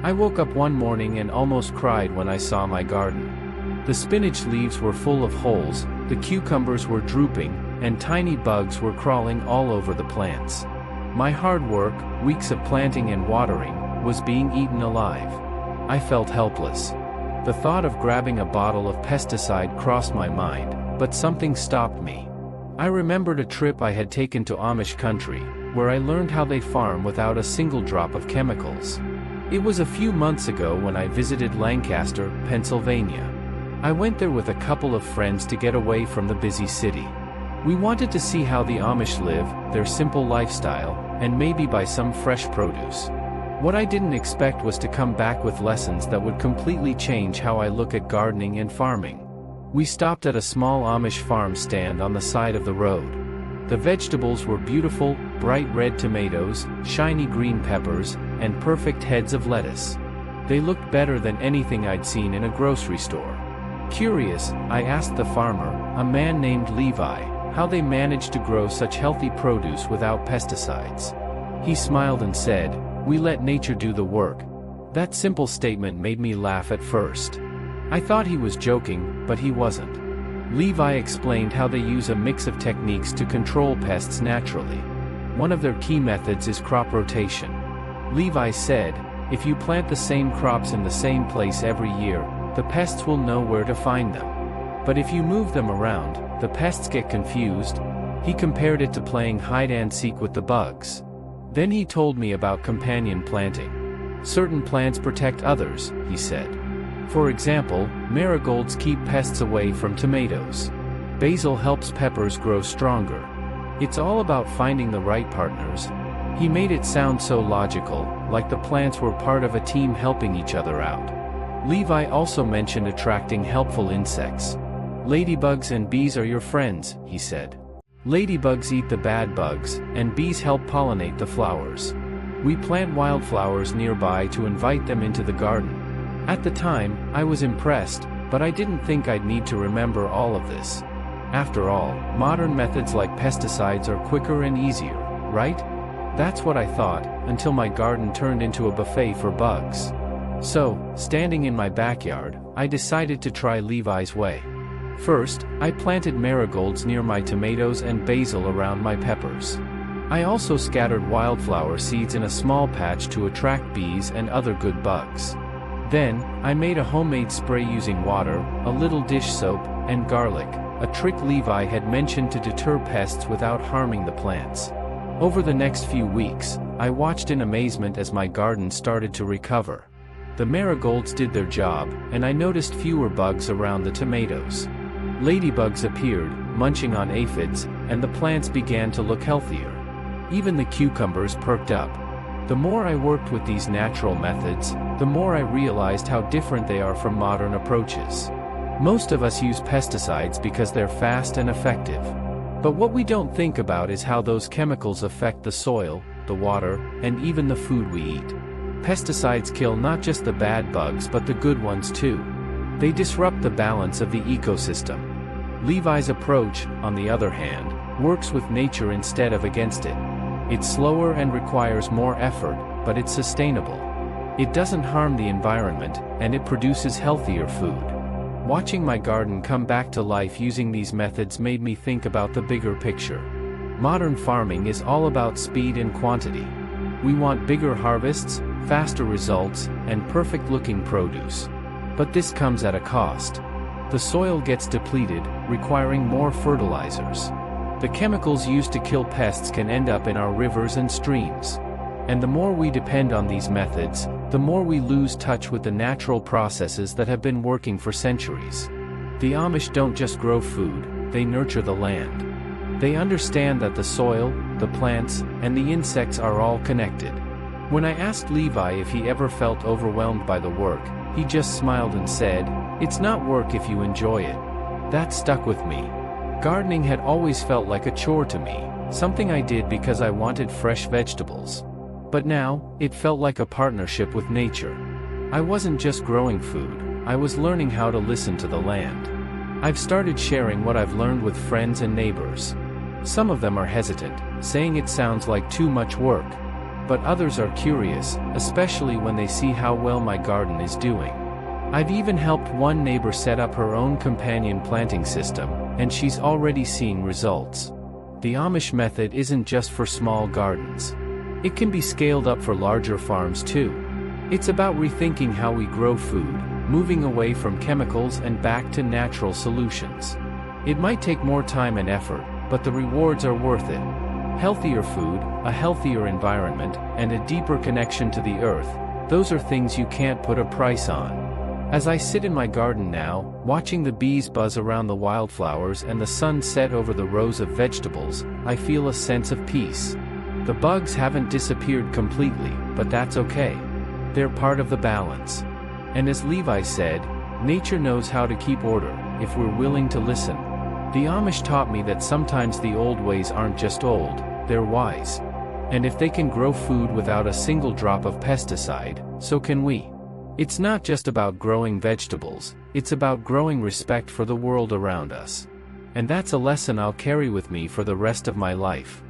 I woke up one morning and almost cried when I saw my garden. The spinach leaves were full of holes, the cucumbers were drooping, and tiny bugs were crawling all over the plants. My hard work, weeks of planting and watering, was being eaten alive. I felt helpless. The thought of grabbing a bottle of pesticide crossed my mind, but something stopped me. I remembered a trip I had taken to Amish country, where I learned how they farm without a single drop of chemicals. It was a few months ago when I visited Lancaster, Pennsylvania. I went there with a couple of friends to get away from the busy city. We wanted to see how the Amish live, their simple lifestyle, and maybe buy some fresh produce. What I didn't expect was to come back with lessons that would completely change how I look at gardening and farming. We stopped at a small Amish farm stand on the side of the road. The vegetables were beautiful, bright red tomatoes, shiny green peppers, and perfect heads of lettuce. They looked better than anything I'd seen in a grocery store. Curious, I asked the farmer, a man named Levi, how they managed to grow such healthy produce without pesticides. He smiled and said, "We let nature do the work." That simple statement made me laugh at first. I thought he was joking, but he wasn't. Levi explained how they use a mix of techniques to control pests naturally. One of their key methods is crop rotation. Levi said, if you plant the same crops in the same place every year, the pests will know where to find them. But if you move them around, the pests get confused. He compared it to playing hide-and-seek with the bugs. Then he told me about companion planting. Certain plants protect others, he said. For example, marigolds keep pests away from tomatoes. Basil helps peppers grow stronger. It's all about finding the right partners. He made it sound so logical, like the plants were part of a team helping each other out. Levi also mentioned attracting helpful insects. Ladybugs and bees are your friends, he said. Ladybugs eat the bad bugs, and bees help pollinate the flowers. We plant wildflowers nearby to invite them into the garden. At the time, I was impressed, but I didn't think I'd need to remember all of this. After all, modern methods like pesticides are quicker and easier, right? That's what I thought, until my garden turned into a buffet for bugs. So, standing in my backyard, I decided to try Levi's way. First, I planted marigolds near my tomatoes and basil around my peppers. I also scattered wildflower seeds in a small patch to attract bees and other good bugs. Then, I made a homemade spray using water, a little dish soap, and garlic, a trick Levi had mentioned to deter pests without harming the plants. Over the next few weeks, I watched in amazement as my garden started to recover. The marigolds did their job, and I noticed fewer bugs around the tomatoes. Ladybugs appeared, munching on aphids, and the plants began to look healthier. Even the cucumbers perked up. The more I worked with these natural methods, the more I realized how different they are from modern approaches. Most of us use pesticides because they're fast and effective. But what we don't think about is how those chemicals affect the soil, the water, and even the food we eat. Pesticides kill not just the bad bugs but the good ones too. They disrupt the balance of the ecosystem. Levi's approach, on the other hand, works with nature instead of against it. It's slower and requires more effort, but it's sustainable. It doesn't harm the environment, and it produces healthier food. Watching my garden come back to life using these methods made me think about the bigger picture. Modern farming is all about speed and quantity. We want bigger harvests, faster results, and perfect-looking produce. But this comes at a cost. The soil gets depleted, requiring more fertilizers. The chemicals used to kill pests can end up in our rivers and streams. And the more we depend on these methods, the more we lose touch with the natural processes that have been working for centuries. The Amish don't just grow food, they nurture the land. They understand that the soil, the plants, and the insects are all connected. When I asked Levi if he ever felt overwhelmed by the work, he just smiled and said, "It's not work if you enjoy it." That stuck with me. Gardening had always felt like a chore to me, something I did because I wanted fresh vegetables. But now, it felt like a partnership with nature. I wasn't just growing food, I was learning how to listen to the land. I've started sharing what I've learned with friends and neighbors. Some of them are hesitant, saying it sounds like too much work. but others are curious, especially when they see how well my garden is doing. I've even helped one neighbor set up her own companion planting system, and she's already seeing results. The Amish method isn't just for small gardens. It can be scaled up for larger farms too. It's about rethinking how we grow food, moving away from chemicals and back to natural solutions. It might take more time and effort, but the rewards are worth it. Healthier food, a healthier environment, and a deeper connection to the earth, those are things you can't put a price on. As I sit in my garden now, watching the bees buzz around the wildflowers and the sun set over the rows of vegetables, I feel a sense of peace. The bugs haven't disappeared completely, but that's okay. They're part of the balance. And as Levi said, nature knows how to keep order, if we're willing to listen. The Amish taught me that sometimes the old ways aren't just old, they're wise. And if they can grow food without a single drop of pesticide, so can we. It's not just about growing vegetables, it's about growing respect for the world around us. And that's a lesson I'll carry with me for the rest of my life.